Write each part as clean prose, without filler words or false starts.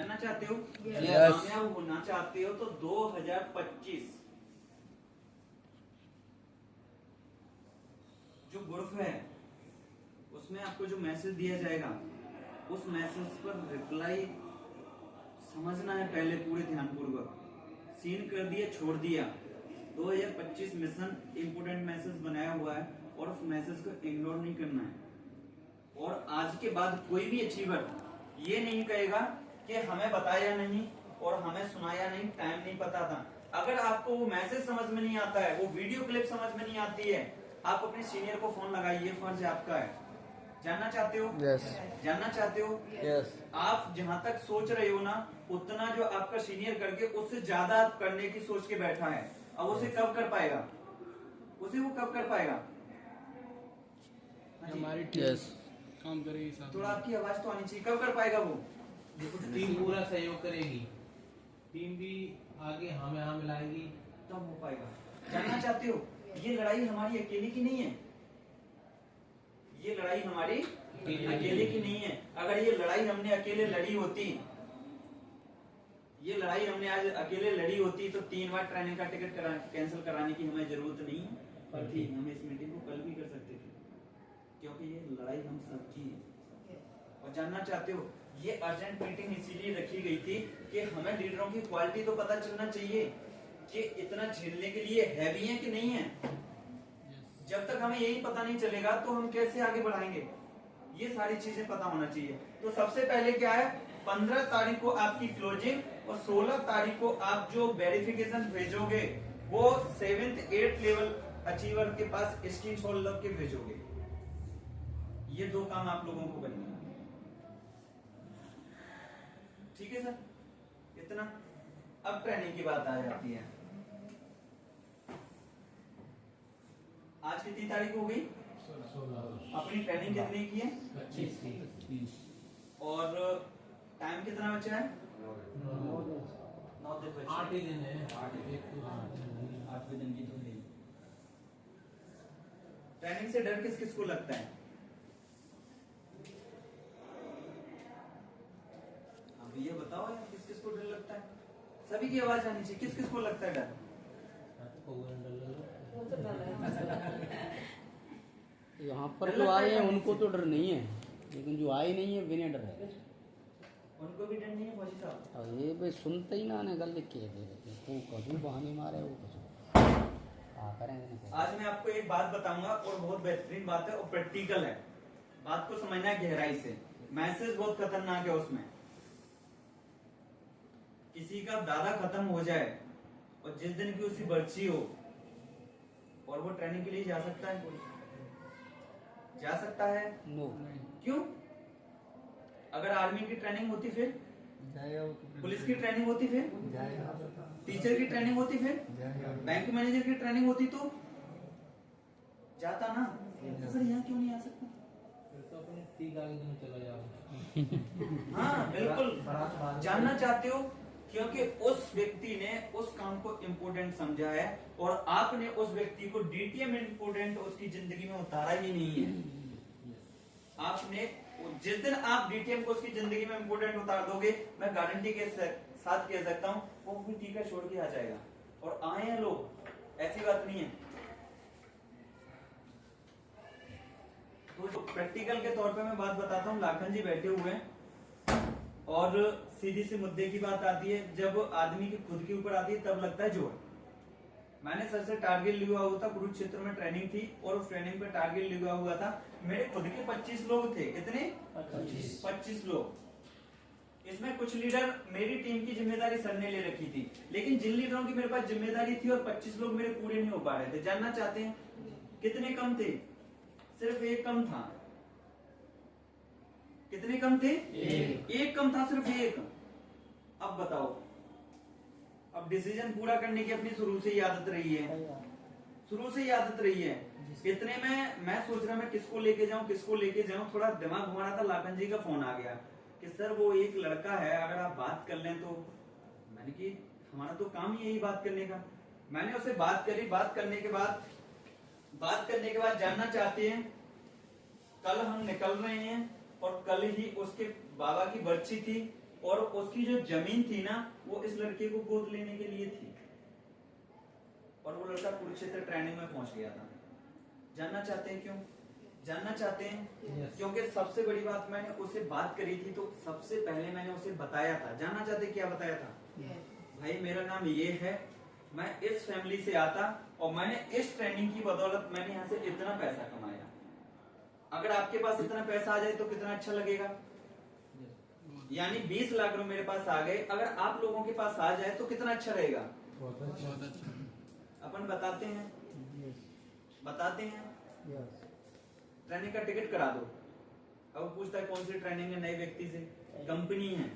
जानना चाहते हो? Yes. कामयाब होना चाहते हो तो 2025 जो ग्रुप है उसमें आपको जो मैसेज दिया जाएगा उस मैसेज पर रिप्लाई समझना है पहले पूरे ध्यानपूर्वक। सीन कर दिया छोड़ दिया। 2025 मिशन इंपोर्टेंट मैसेज बनाया हुआ है और उस मैसेज को इग्नोर नहीं करना है। और आज के बाद कोई भी अचीवर ये नहीं कहेगा कि हमें बताया नहीं और हमें सुनाया नहीं, टाइम नहीं पता था। अगर आपको वो मैसेज समझ में नहीं आता है, वो वीडियो क्लिप समझ में नहीं आती है, आप अपने सीनियर को फोन लगाइए, फर्ज आपका है। जानना चाहते हो? यस जानना चाहते हो? यस आप जहां तक सोच रहे हो ना, उतना जो आपका सीनियर करके उससे ज्यादा आप करने की सोच के बैठा है। अब उसे कब कर पाएगा? उसे वो कब कर पाएगा? हमारी टीम यस काम करेगी साथ थोड़ा में। आपकी आवाज तो आनी चाहिए। कब कर पाएगा वो? देखो टीम पूरा सहयोग करेगी, टीम भी आगे हमें यहाँ मिलाएगी तब हो पाएगा। जानना चाहते हो? ये लड़ाई हमारी अकेले की नहीं है। ये लड़ाई हमारी अकेले की नहीं है। अगर ये लड़ाई हमने अकेले लड़ी होती, ये लड़ाई हमने आज अकेले लड़ी होती तो 3 बार ट्रेनिंग का टिकट कैंसिल कराने की हमें जरूरत नहीं है। पर ठीक, हम इस मीटिंग को कल भी कर सकते थे, क्योंकि ये लड़ाई हम सबकी है। और जानना चाहते हो, ये अर्जेंट मीटिंग इसीलिए रखी गई थी कि हमें लीडरों की क्वालिटी तो पता चलना चाहिए कि इतना झेलने के लिए हैवी है कि नहीं है। जब तक हमें यही पता नहीं चलेगा तो हम कैसे आगे बढ़ाएंगे? ये सारी चीजें पता होना चाहिए। तो सबसे पहले क्या है, 15 तारीख को आपकी क्लोजिंग और 16 तारीख को आप जो वेरिफिकेशन भेजोगे वो 7th 8th लेवल अचीवर के पास स्क्रीनशॉट लग के भेजोगे। ये 2 काम आप लोगों को करना है। ठीक है सर, इतना। अब ट्रेनिंग की बात आ जाती है। आज कितनी तारीख हो गई? अपनी ट्रेनिंग कितनी की है? 25 और टाइम कितना बचा है? 9 दिन बचे। 8 ही दिन है। 8वें दिन की तो है। ट्रेनिंग से डर किस किस को लगता है? अब ये बताओ यार, किस किस को डर लगता है? सभी की आवाज आनी चाहिए। किस किस को लगता है डर? यहाँ पर जो आए हैं उनको तो डर नहीं है, लेकिन जो आए नहीं है बिना डर है। उनको भी डर नहीं है फौजी साहब? अब ये भाई सुनते ही ना गल कह दे रहे, वो कसू बहाने मारे, वो कसू क्या करेंगे। आज मैं आपको एक बात बताऊंगा और बहुत बेहतरीन बात है और प्रैक्टिकल है। बात को समझना है गहराई से। मैसेज बहुत खतरनाक है उसमें। किसी का दादा खत्म हो जाए और जिस दिन की उसकी बर्ची हो और वो ट्रेनिंग के लिए जा सकता है? जा सकता है? नो क्यों? अगर आर्मी की ट्रेनिंग होती फिर, पुलिस की ट्रेनिंग होती फिर, टीचर की ट्रेनिंग होती फिर, बैंक मैनेजर की ट्रेनिंग होती तो जाता ना। तो फिर यहाँ क्यों नहीं आ सकता? फिर तो अपने 30 आगे दिन चला जाओ। हाँ बिल्कुल। जानना चाहते हो? क्योंकि उस व्यक्ति ने उस काम को इम्पोर्टेंट समझा है और आपने उस व्यक्ति को डीटीएम इम्पोर्टेंट उसकी जिंदगी में उतारा ही नहीं है। आपने जिस दिन आप डीटीएम को उसकी जिंदगी में इम्पोर्टेंट उतार दोगे, मैं गारंटी के साथ कह सकता हूं वो भी टीका छोड़ के आ जाएगा। और आए हैं लोग, ऐसी बात नहीं है। तो प्रैक्टिकल के तौर पे मैं बात बताता हूँ। लाखन जी बैठे हुए हैं और सीधी सी मुद्दे की बात आती है, जब आदमी की खुद के ऊपर आती है तब लगता है जोर। मैंने सर से टारगेट लिया हुआ था, कुरुक्षेत्र में ट्रेनिंग थी और उस ट्रेनिंग पे टारगेट लिया हुआ था। मेरे खुद के 25 लोग थे। कितने? 25 लोग। इसमें कुछ लीडर मेरी टीम की जिम्मेदारी सर ने ले रखी थी, लेकिन जिन लीडरों की मेरे पास जिम्मेदारी थी और 25 लोग मेरे पूरे नहीं हो पा रहे थे। जानना चाहते हैं कितने कम थे? सिर्फ एक कम था। कितने कम थे? एक कम था, सिर्फ एक। अब बताओ, अब डिसीजन पूरा करने की अपनी शुरू से ही आदत रही है, शुरू से ही आदत रही है। इतने में मैं सोच रहा मैं किसको लेके जाऊं, किसको लेके जाऊं, थोड़ा दिमाग घुमा रहा था। लाखन जी का फोन आ गया कि सर वो एक लड़का है, अगर आप बात कर लें तो। मैंने कि हमारा तो काम ही यही बात करने का। मैंने उससे बात करी। बात करने के बाद जानना चाहते हैं, कल हम निकल रहे हैं और कल ही उसके बाबा की बर्सी थी और उसकी जो जमीन थी ना वो इस लड़के को गोद लेने के लिए थी, और वो लड़का कुरुक्षेत्र ट्रेनिंग में पहुंच गया था। जानना चाहते हैं क्यों? जानना चाहते हैं? Yes. क्योंकि सबसे बड़ी बात मैंने उससे बात करी थी, तो सबसे पहले मैंने उसे बताया था। जानना चाहते क्या बताया था? भाई मेरा नाम ये है, मैं इस फैमिली से आता और मैंने इस ट्रेनिंग की बदौलत मैंने यहाँ से इतना पैसा कमाया। अगर आपके पास इतना पैसा आ जाए तो कितना अच्छा लगेगा। यानी 20 लाख रुपए मेरे पास आ गए, अगर आप लोगों के पास आ जाए तो कितना अच्छा रहेगा। बहुत अच्छा। अपन बताते हैं, बताते हैं ट्रेनिंग का टिकट करा दो। अब पूछता है कौन सी ट्रेनिंग है नए व्यक्ति से, कंपनी है,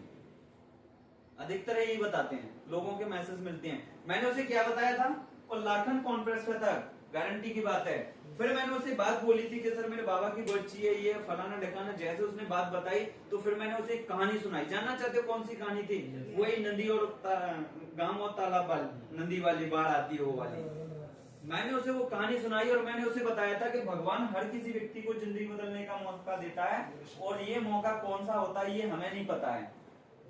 अधिकतर यही बताते हैं, लोगों के मैसेज मिलते हैं। मैंने उसे क्या बताया था, और लाखन कॉन्फ्रेंस पे था, गारंटी की बात है। फिर मैंने उसे बात बोली थी कि सर मेरे बाबा की बच्ची है, ये फलाना ढकाना, जैसे उसने बात बताई तो फिर मैंने उसे एक कहानी सुनाई। जानना चाहते हो कौन सी कहानी थी? वही नदी और गांव और तालाब वाली, नदी वाली बाढ़ आती है वो वाली। मैंने उसे वो कहानी सुनाई और मैंने उसे बताया था कि भगवान हर किसी व्यक्ति को जिंदगी बदलने का मौका देता है, और ये मौका कौन सा होता है ये हमें नहीं पता है।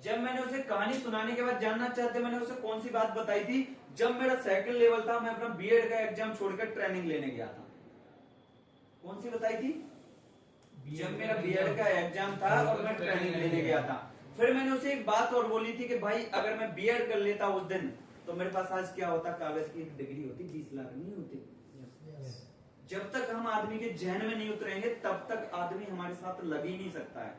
जब मैंने उसे कहानी सुनाने के बाद जानना चाहते मैंने उसे कौन सी बात बताई थी? जब मेरा सेकंड लेवल था, मैं अपना बीएड का एग्जाम छोड़कर ट्रेनिंग लेने गया था। कौन सी बताई थी? जब मेरा बीएड का एग्जाम था और मैं ट्रेनिंग लेने गया था। फिर मैंने उसे एक बात और बोली थी कि भाई अगर मैं बीएड कर लेता उस दिन तो मेरे पास आज क्या होता, कागज की एक डिग्री होती, 20 लाख नहीं होती। जब तक हम आदमी के जहन में नहीं उतरेंगे तब तक आदमी हमारे साथ लग ही नहीं सकता है।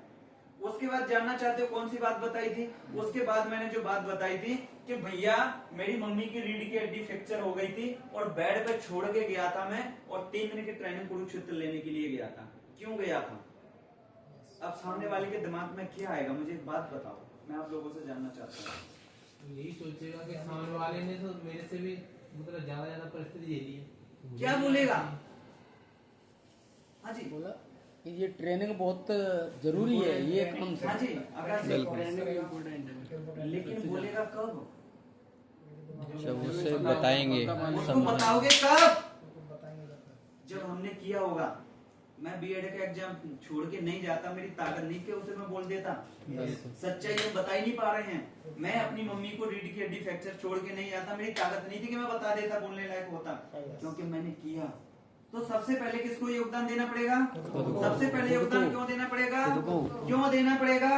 उसके बाद जानना चाहते हो कौन सी बात बताई थी? उसके बाद मैंने जो बात बताई थी कि भैया मेरी मम्मी की रीढ़ की हड्डी फ्रैक्चर हो गई थी और बेड पे छोड़ के गया था मैं, और 3 दिन की ट्रेनिंग कुरुक्षेत्र लेने के लिए गया था। क्यों गया था? अब सामने वाले के दिमाग में क्या आएगा, मुझे एक बात बताओ, मैं आप लोगों से जानना चाहता हूँ। यही सोचेगा कि सामने वाले ने तो मेरे से भी मतलब ज्यादा परिस्थिति झेली है। क्या बोलेगा? हाँ जी बोला कि ये ट्रेनिंग बहुत जरूरी है, ये काम से। हाँ जी आकाश जी, बिल्कुल। लेकिन बोलेगा कब? जब उससे बताएंगे, उसको बताओगे कब? जब हमने किया होगा। मैं बीएड का एग्जाम छोड़ के नहीं जाता, मेरी ताकत नहीं थी उसे मैं बोल देता। सच्चाई हम बता ही नहीं पा रहे हैं। मैं अपनी मम्मी को रीढ़ की हड्डी फ्रैक्चर छोड़ के नहीं आता, मेरी ताकत नहीं थी कि मैं बता देता, बोलने लायक होता, क्योंकि मैंने किया। तो सबसे पहले किसको योगदान देना पड़ेगा? सबसे पहले योगदान क्यों देना पड़ेगा? क्यों देना पड़ेगा?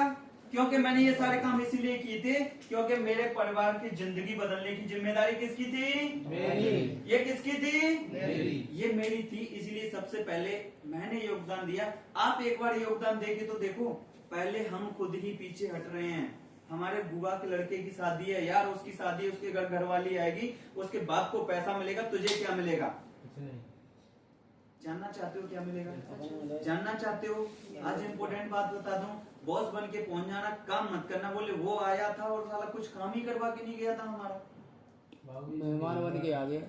क्योंकि मैंने ये सारे काम इसीलिए किए थे क्योंकि मेरे परिवार की जिंदगी बदलने की जिम्मेदारी किसकी थी? मेरी। ये किसकी थी? मेरी। ये मेरी थी, इसीलिए सबसे पहले मैंने योगदान दिया। आप एक बार योगदान देके तो देखो, पहले हम खुद ही पीछे हट रहे हैं। हमारे बुआ के लड़के की शादी है यार, उसकी शादी, उसके घर वाली आएगी, उसके बाप को पैसा मिलेगा, तुझे क्या मिलेगा? कुछ नहीं। जानना चाहते हो क्या मिलेगा? जानना चाहते हो? आज इम्पोर्टेंट बात बता दूं, बॉस बन के पहुंच जाना, काम मत करना। बोले वो आया था और साला कुछ काम ही करवा के नहीं गया था हमारा, मेहमान बन के आ गया।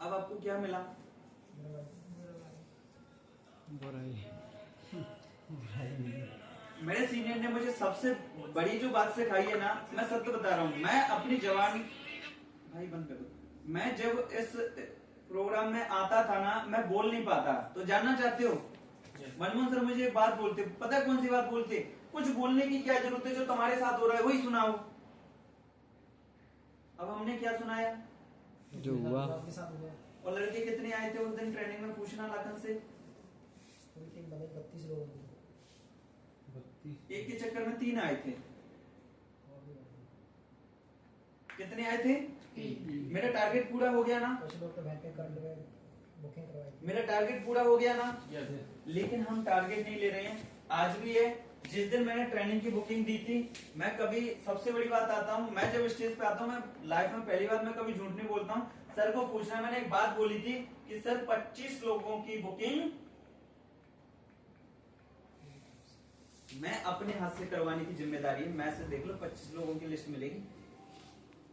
अब आपको क्या मिला? मेरे सीनियर ने मुझे सबसे बड़ी जो बात सिखाई है ना, मैं सत्य बता रहा हूँ, मैं अपनी जवानी, भाई बंद कर दो, मैं जब इस प्रोग्राम में आता था ना, मैं बोल नहीं पाता। तो जानना चाहते हो, मनमोहन सर मुझे एक बात बोलते, पता है कौन सी बात बोलते? कुछ बोलने की क्या जरूरत है, जो तुम्हारे साथ हो रहा है वही सुनाओ। अब हमने क्या सुनाया? जो हुआ। और लड़के कितने आए थे उस दिन ट्रेनिंग में, पूछना लाखन से। 32 लोग। एक के चक्कर में 3 आए थे। कितने आए थे? मेरा टारगेट पूरा हो गया ना? कुछ लोग तो बैंक के कर लिए, बुकिंग करवाई। मेरा टारगेट पूरा हो गया ना? लेकिन हम टारगेट नहीं ले रहे हैं। आज भी है, जिस दिन मैंने ट्रेनिंग की बुकिंग दी थी, मैं कभी, सबसे बड़ी बात आता हूँ, मैं जब स्टेज पे आता हूँ, मैं लाइफ में पहली बार मैं कभी झूठ नहीं बोलता हूँ। सर को पूछना, मैंने एक बात बोली थी कि सर 25 लोगों की बुकिंग मैं अपने हाथ से करवाने की जिम्मेदारी है। मैं से देख लो 25 लोगों की लिस्ट मिलेगी।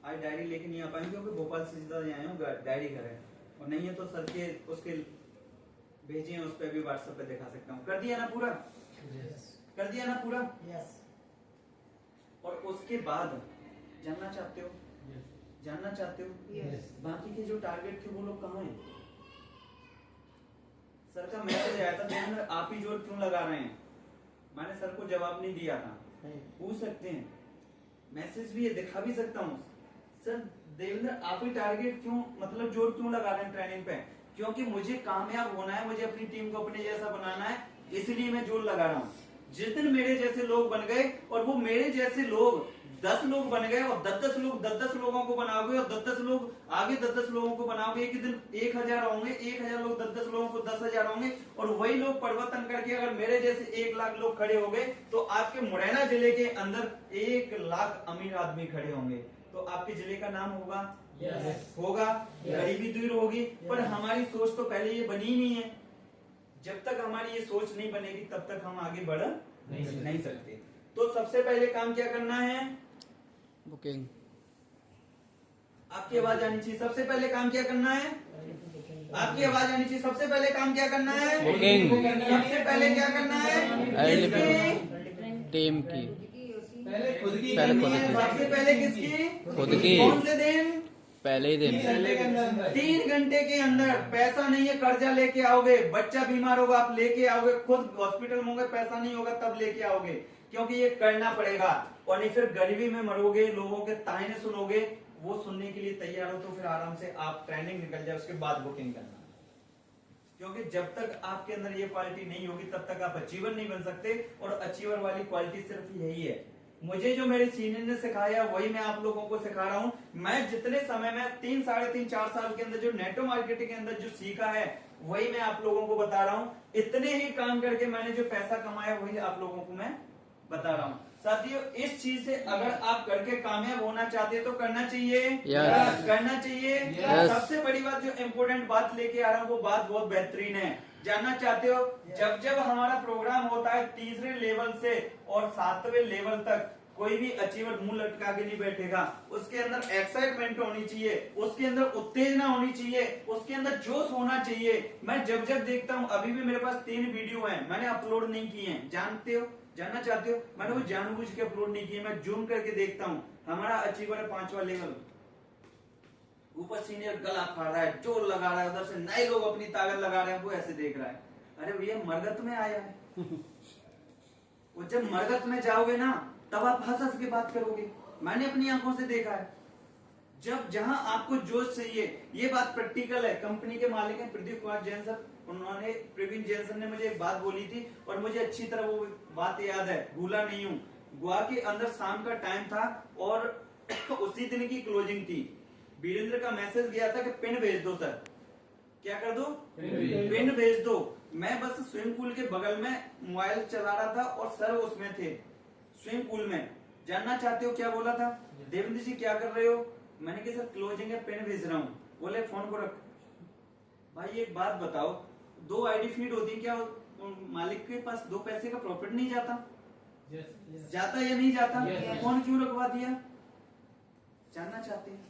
आज डायरी लेके नहीं आ पाएंगे क्योंकि भोपाल से सीधा आए हूँ, डायरी घर है, और नहीं है तो सर के उसके भेजे हैं, उस पर भी व्हाट्सएप पे दिखा सकता हूँ। कर दिया ना पूरा? कर दिया ना पूरा? यस। और उसके बाद जानना चाहते हो? जानना चाहते हो? यस। बाकी के जो टारगेट थे वो लोग कहाँ हैं? सर का मैसेज आया था, आप ही जोर क्यों लगा रहे हैं? मैंने सर को जवाब नहीं दिया था। पूछ सकते हैं, मैसेज भी है, दिखा भी सकता हूँ। सर देवेंद्र आप ही टारगेट क्यों, मतलब जोर क्यों लगा रहे हैं ट्रेनिंग पे? क्योंकि मुझे कामयाब होना है, मुझे अपनी टीम को अपने जैसा बनाना है, इसलिए मैं जोर लगा रहा हूँ। जिस दिन मेरे जैसे लोग बन गए और वो मेरे जैसे लोग 10 लोग बन गए और 10 लोग 10 लोगों को बनाओगे और 10 लोग आगे 10 लोगों को बनाओगे, एक दिन 1000 होंगे, 1000 लोग 10 लोगों को 10,000 होंगे और वही लोग परिवर्तन करके अगर मेरे जैसे 1 लाख लोग खड़े हो गए तो आपके मुरैना जिले के अंदर 1 लाख अमीर आदमी खड़े होंगे, तो आपके जिले का नाम होगा होगा, गरीबी दूर होगी। पर हमारी सोच तो पहले ये बनी नहीं है। जब तक हमारी ये सोच नहीं बनेगी तब तक हम आगे बढ़ नहीं सकते। तो सबसे पहले काम क्या करना है? बुकिंग। आपकी आवाज आनी चाहिए। सबसे पहले काम क्या करना है? आपकी आवाज आनी चाहिए। सबसे पहले काम क्या करना है? बुकिंग। सबसे पहले क्या करना है? टीम की, पहले खुद की पहले खुद की। सबसे पहले किसकी? खुद की। कौन से दिन? पहले ही दिन। 3 घंटे के अंदर। पैसा नहीं है, कर्जा लेके आओगे, बच्चा बीमार होगा आप लेके आओगे, खुद हॉस्पिटल में होंगे, पैसा नहीं होगा तब लेके आओगे, क्योंकि ये करना पड़ेगा। और नहीं फिर गरीबी में मरोगे, लोगों के ताने सुनोगे, वो सुनने के लिए तैयार हो तो फिर आराम से आप ट्रेनिंग निकल जाए, उसके बाद बुकिंग करना। क्योंकि जब तक आपके अंदर ये क्वालिटी नहीं होगी तब तक आप अचीवर नहीं बन सकते। और अचीवर वाली क्वालिटी सिर्फ यही है। मुझे जो मेरे सीनियर ने सिखाया वही मैं आप लोगों को सिखा रहा हूं। मैं जितने समय में 3, साढ़े 3, 4 साल के अंदर जो नेटवर्क मार्केटिंग के अंदर जो सीखा है वही मैं आप लोगों को बता रहा हूं। इतने ही काम करके मैंने जो पैसा कमाया वही आप लोगों को मैं बता रहा हूं। साथियों, इस चीज से अगर आप करके कामयाब होना चाहते हैं तो करना चाहिए। Yes. करना चाहिए। Yes. सबसे बड़ी बात जो इम्पोर्टेंट बात लेके आ रहा हूँ वो बात बहुत बेहतरीन है। जानना चाहते हो? जब जब हमारा प्रोग्राम होता है 3रे लेवल से और 7वें लेवल तक कोई भी अचीवर मुंह लटका के नहीं बैठेगा। उसके अंदर एक्साइटमेंट होनी चाहिए, उसके अंदर उत्तेजना होनी चाहिए, उसके अंदर जोश होना चाहिए। मैं जब जब देखता हूँ, अभी भी मेरे पास 3 वीडियो हैं, मैंने अपलोड नहीं किए हैं। जानते हो, जानना चाहते हो? मैंने वो जानबूझ के अपलोड नहीं किए। मैं जूम करके देखता हूँ। हमारा अचीवर है 5वां लेवल, ऊपर सीनियर गला फाड़ रहा है, जोर लगा रहा है, उधर से नए लोग अपनी ताकत लगा रहे हैं, वो ऐसे देख रहा है। अरे भैया मरगत में आया है। वो जब मरगत में जाओगे ना तब आप हंस हंस के बात करोगे। मैंने अपनी आंखों से देखा है। जब जहां आपको जोश चाहिए, ये बात प्रैक्टिकल है। कंपनी के मालिक हैं प्रदीप कुमार जैन सर, उन्होंने प्रवीण जैन सर ने मुझे एक बात बोली थी और मुझे अच्छी तरह वो बात याद है, भूला नहीं हूँ। गोवा के अंदर शाम का टाइम था और उसी दिन की क्लोजिंग थी। वीरेंद्र का मैसेज गया था कि पिन भेज दो सर। क्या कर दो? पिन भेज दो। मैं बस स्विमिंग पूल के बगल में मोबाइल चला रहा था और सर उसमें थे स्विमिंग पूल में। जानना चाहते हो क्या बोला था? देवेंद्र जी क्या कर रहे हो? मैंने कहा सर क्लोजिंग है, पेन भेज रहा हूँ। बोले फोन को रख। भाई एक बात बताओ, 2 आईडी फीड होती है, क्या मालिक के पास 2 पैसे का प्रॉफिट नहीं जाता? जाता या नहीं जाता? फोन क्यों रखवा दिया? जानना चाहते हैं?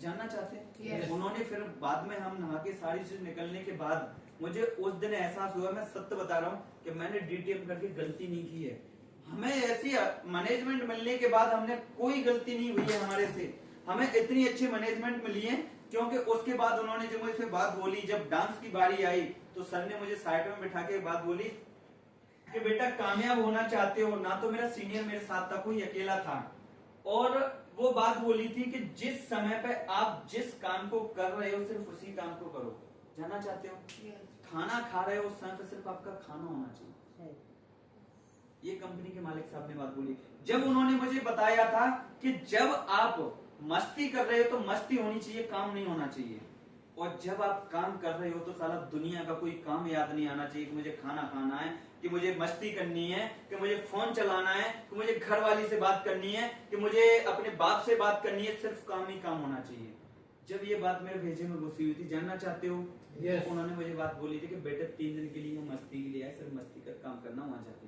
जानना चाहते हैं? उन्होंने फिर बाद में हम नहा के सारी चीज निकलने के बाद मुझे उस दिन एहसास हुआ, मैं सत्य बता रहा हूँ, कि मैंने डीटीएम करके गलती नहीं की है। हमें ऐसी मैनेजमेंट मिलने के बाद हमने कोई गलती नहीं हुई है हमारे से। हमें इतनी अच्छी मैनेजमेंट मिली है क्योंकि उसके बाद उन्होंने जब मुझसे बात बोली, जब डांस की बारी आई तो सर ने मुझे साइड में बिठा के बात बोली कि बेटा कामयाब होना चाहते हो ना? तो मेरा सीनियर मेरे साथ था, कोई अकेला था, और वो बात बोली थी कि जिस समय पे आप जिस काम को कर रहे हो सिर्फ उसी काम को करो। जानना चाहते हो? खाना खा रहे हो उस समय पे सिर्फ आपका खाना होना चाहिए। ये कंपनी के मालिक साहब ने बात बोली। जब उन्होंने मुझे बताया था कि जब आप मस्ती कर रहे हो तो मस्ती होनी चाहिए, काम नहीं होना चाहिए। और जब आप काम कर रहे हो तो साला दुनिया का कोई काम याद नहीं आना चाहिए कि मुझे खाना खाना है, कि मुझे मस्ती करनी है, कि मुझे फोन चलाना है, कि मुझे घर वाली से बात करनी है, कि मुझे अपने बाप से बात करनी है। सिर्फ काम ही काम होना चाहिए। जब ये बात मेरे भेजे में घुसी हुई थी, जानना चाहते हो? उन्होंने मुझे बात बोली थी कि बेटे 3 दिन के लिए हम मस्ती के लिए आए, सिर्फ मस्ती का काम करना, वहां जाते।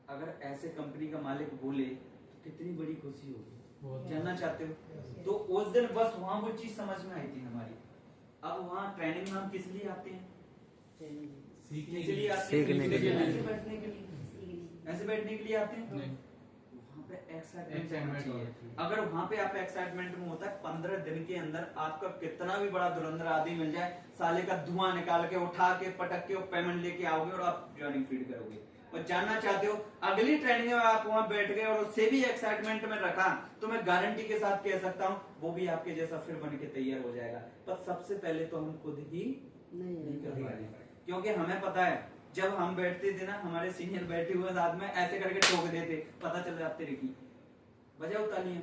अगर ऐसे कंपनी का मालिक बोले तो कितनी बड़ी खुशी होगी। जानना चाहते हो? तो उस दिन बस वहां वो चीज समझ में आई थी हमारी। अब वहां ट्रेनिंग में हम किस लिए आते हैं? सीखने के लिए आते हैं, ऐसे बैठने के लिए आते हैं। वहां पे एक्साइटमेंट होना चाहिए। अगर वहां पे आप एक्साइटमेंट में होता है, 15 दिन के अंदर आपका कितना भी बड़ा धुरंधर आदमी मिल जाए, साले का धुआं निकाल के उठा के पटक के पेमेंट लेके आओगे और आप ज्वाइनिंग फीड करोगे। और जानना चाहते हो, अगली ट्रेनिंग में आप वहां बैठ गए और उससे भी एक्साइटमेंट में रखा, तो मैं गारंटी के साथ कह सकता हूँ वो भी आपके जैसा फिर बन के तैयार हो जाएगा। पर सबसे पहले तो हम खुद ही नहीं कर पाएंगे, क्योंकि हमें पता है जब हम बैठते थे ना, हमारे सीनियर बैठे हुए साथ में ऐसे करके ठोक देते, पता चल जाते रही बजाओ तालियां,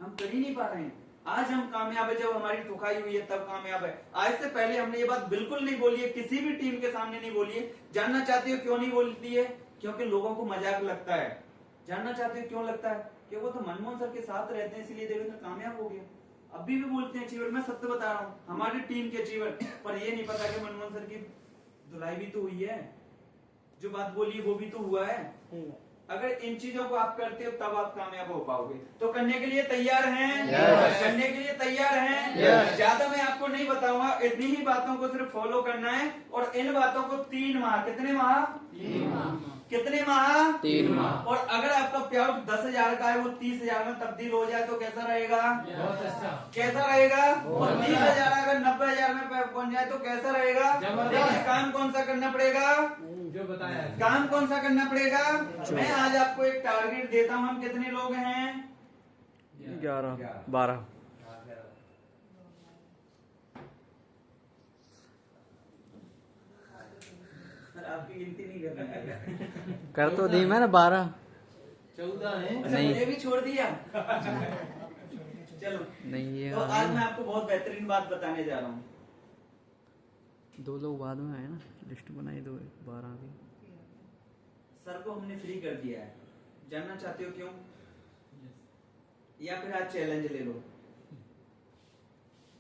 हम कर ही नहीं पा रहे हैं। आज हम कामयाब है, जब हमारी ठुकाई हुई है तब कामयाब है। आज से पहले हमने ये बात बिल्कुल नहीं बोली है, किसी भी टीम के सामने नहीं बोली है। जानना चाहते हो क्यों नहीं बोलती है? क्योंकि लोगों को मजाक लगता है। जानना चाहते हो क्यों लगता है? कि वो तो मनमोहन सर के साथ रहते हैं इसलिए देवेंद्र कामयाब हो गया। अभी भी बोलते हैं अचीवर, मैं सत्य बता रहा हूँ, हमारी टीम के अचीवर, पर ये नहीं पता कि मनमोहन सर की धुलाई भी तो हुई है, जो बात बोली वो भी तो हुआ है। अगर इन चीजों को आप करते हो तब आप कामयाब हो पाओगे। तो करने के लिए तैयार हैं? Yes. करने के लिए तैयार हैं? Yes. ज्यादा मैं आपको नहीं बताऊंगा, इतनी ही बातों को सिर्फ फॉलो करना है। और इन बातों को 3 माह, कितने माह? 3 माह। कितने माह? 3 माह। और अगर आपका प्याउट 10,000 का है, वो 30,000 में तब्दील हो जाए तो कैसा रहेगा? बहुत अच्छा। कैसा रहेगा? और 30,000 अगर 90,000 में पहुंच जाए तो कैसा रहेगा? जबरदस्त। लेकिन काम कौन सा करना पड़ेगा? जो बताया है। काम कौन सा करना पड़ेगा? मैं आज आपको एक टारगेट देता हूं। हम कितने लोग हैं? 11 12 सर आपकी गिनती नहीं कर रहा। कर तो दी मैं ना 12 14 है। अच्छा, नहीं। मुझे भी छोड़ दिया। चलो, नहीं ये तो आज मैं आपको बहुत बेहतरीन बात बताने जा रहा हूँ। 2 लोग बाद में आए ना, लिस्ट बनाई 2 12 की। सर को हमने फ्री कर दिया है। जानना चाहते हो क्यों? या फिर आज चैलेंज ले लो।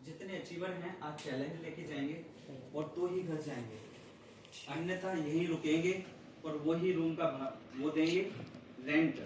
जितने अचीवर हैं आज चैलेंज लेके जाएंगे और तो ही घर जाएंगे, अन्यथा यही रुकेंगे और वही रूम का वो देंगे रेंट।